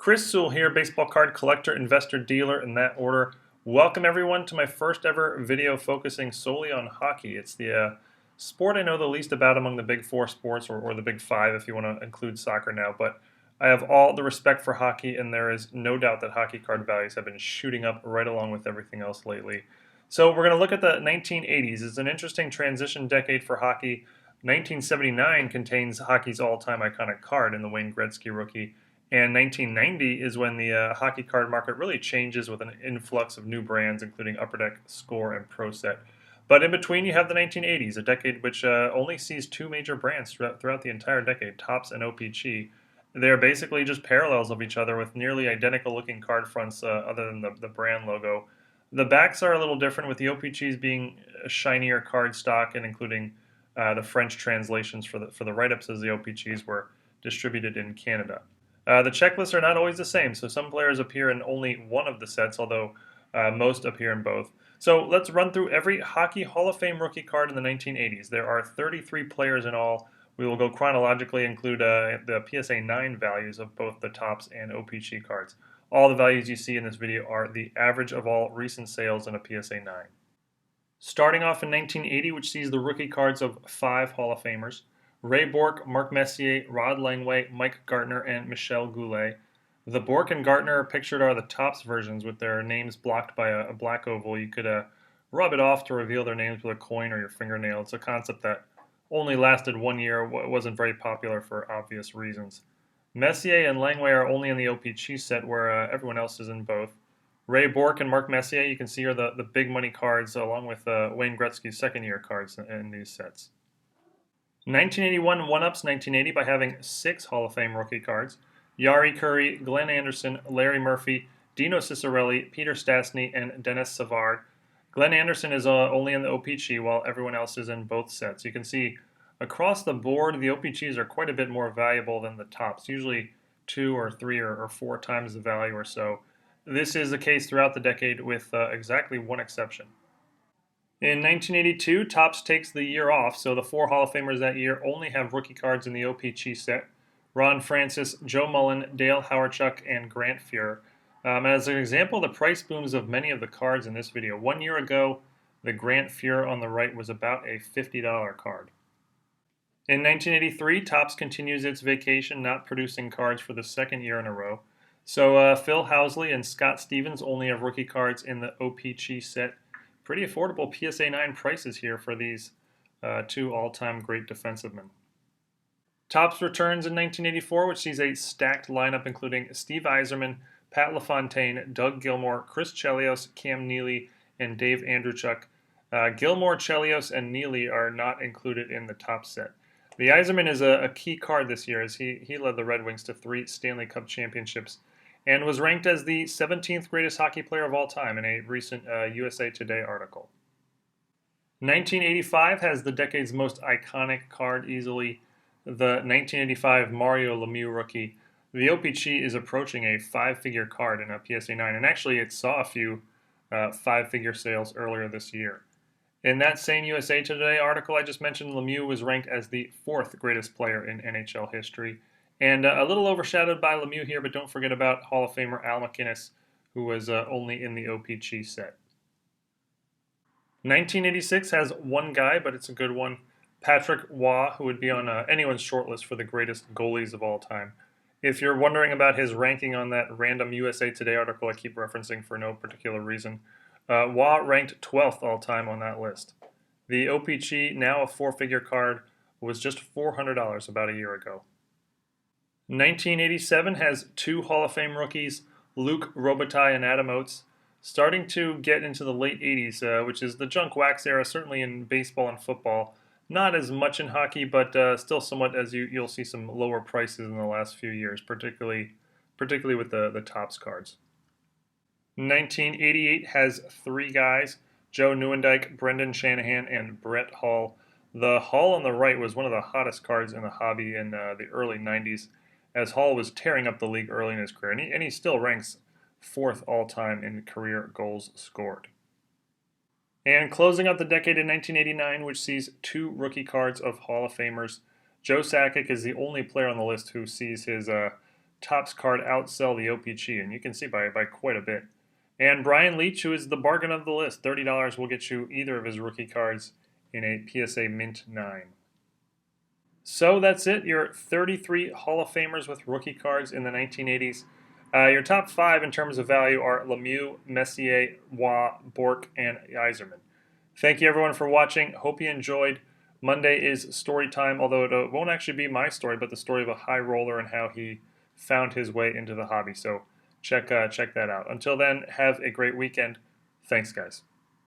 Chris Sewell here, baseball card collector, investor, dealer, in that order. Welcome everyone to my first ever video focusing solely on hockey. It's the sport I know the least about among the big four sports, or the big five if you want to include soccer now, but I have all the respect for hockey, and there is no doubt that hockey card values have been shooting up right along with everything else lately. So we're going to look at the 1980s. It's an interesting transition decade for hockey. 1979 contains hockey's all-time iconic card in the Wayne Gretzky rookie. And 1990 is when the hockey card market really changes with an influx of new brands, including Upper Deck, Score, and Pro Set. But in between, you have the 1980s, a decade which only sees two major brands throughout the entire decade, Topps and O-Pee-Chee. They're basically just parallels of each other with nearly identical-looking card fronts other than the brand logo. The backs are a little different, with the O-Pee-Chees being a shinier card stock and including the French translations for the write-ups, as the O-Pee-Chees were distributed in Canada. The checklists are not always the same, so some players appear in only one of the sets, although most appear in both. So let's run through every Hockey Hall of Fame rookie card in the 1980s. There are 33 players in all. We will go chronologically, include the PSA 9 values of both the Topps and O-Pee-Chee cards. All the values you see in this video are the average of all recent sales in a PSA 9. Starting off in 1980, which sees the rookie cards of 5 Hall of Famers: Ray Bourque, Mark Messier, Rod Langway, Mike Gartner, and Michel Goulet. The Bourque and Gartner pictured are the Topps versions with their names blocked by a black oval. You could rub it off to reveal their names with a coin or your fingernail. It's a concept that only lasted 1 year. It wasn't very popular for obvious reasons. Messier and Langway are only in the O-Pee-Chee set, where everyone else is in both. Ray Bourque and Mark Messier, you can see, are the big money cards, along with Wayne Gretzky's second-year cards in these sets. 1981 one-ups 1980 by having 6 Hall of Fame rookie cards: Jari Kurri, Glenn Anderson, Larry Murphy, Dino Ciccarelli, Peter Stastny, and Dennis Savard. Glenn Anderson is only in the O-Pee-Chee, while everyone else is in both sets. You can see across the board, the O-Pee-Chees are quite a bit more valuable than the Topps, usually 2 or 3 or 4 times the value or so. This is the case throughout the decade, with exactly one exception. In 1982, Topps takes the year off, so the 4 Hall of Famers that year only have rookie cards in the O-Pee-Chee set: Ron Francis, Joe Mullen, Dale Hawerchuk, and Grant Fuhr. As an example, the price booms of many of the cards in this video. 1 year ago, the Grant Fuhr on the right was about a $50 card. In 1983, Topps continues its vacation, not producing cards for the second year in a row. So Phil Housley and Scott Stevens only have rookie cards in the O-Pee-Chee set. Pretty affordable PSA 9 prices here for these 2 all-time great defensivemen. Topps returns in 1984, which sees a stacked lineup including Steve Yzerman, Pat LaFontaine, Doug Gilmour, Chris Chelios, Cam Neely, and Dave Andrewchuk. Gilmour, Chelios, and Neely are not included in the Topps set. The Yzerman is a key card this year, as he led the Red Wings to 3 Stanley Cup championships and was ranked as the 17th greatest hockey player of all time in a recent USA Today article. 1985 has the decade's most iconic card easily, the 1985 Mario Lemieux rookie. The O-Pee-Chee is approaching a 5-figure card in a PSA 9, and actually it saw a few 5-figure sales earlier this year. In that same USA Today article I just mentioned, Lemieux was ranked as the 4th greatest player in NHL history, and a little overshadowed by Lemieux here, but don't forget about Hall of Famer Al MacInnis, who was only in the O-Pee-Chee set. 1986 has one guy, but it's a good one: Patrick Waugh, who would be on anyone's shortlist for the greatest goalies of all time. If you're wondering about his ranking on that random USA Today article I keep referencing for no particular reason, Waugh ranked 12th all-time on that list. The O-Pee-Chee, now a 4-figure card, was just $400 about a year ago. 1987 has 2 Hall of Fame rookies, Luc Robitaille and Adam Oates. Starting to get into the late 80s, which is the junk wax era, certainly in baseball and football. Not as much in hockey, but still somewhat, as you'll see some lower prices in the last few years, particularly with the Topps cards. 1988 has 3 guys: Joe Nieuwendyk, Brendan Shanahan, and Brett Hull. The Hull on the right was one of the hottest cards in the hobby in the early 90s, as Hull was tearing up the league early in his career, and he still ranks 4th all-time in career goals scored. And closing out the decade in 1989, which sees 2 rookie cards of Hall of Famers. Joe Sakic is the only player on the list who sees his Topps card outsell the O-Pee-Chee, and you can see by quite a bit. And Brian Leach, who is the bargain of the list, $30 will get you either of his rookie cards in a PSA Mint 9. So that's it, your 33 Hall of Famers with rookie cards in the 1980s. Your top 5 in terms of value are Lemieux, Messier, Waugh, Bourque, and Yzerman. Thank you everyone for watching. Hope you enjoyed. Monday is story time, although it won't actually be my story, but the story of a high roller and how he found his way into the hobby. So check that out. Until then, have a great weekend. Thanks, guys.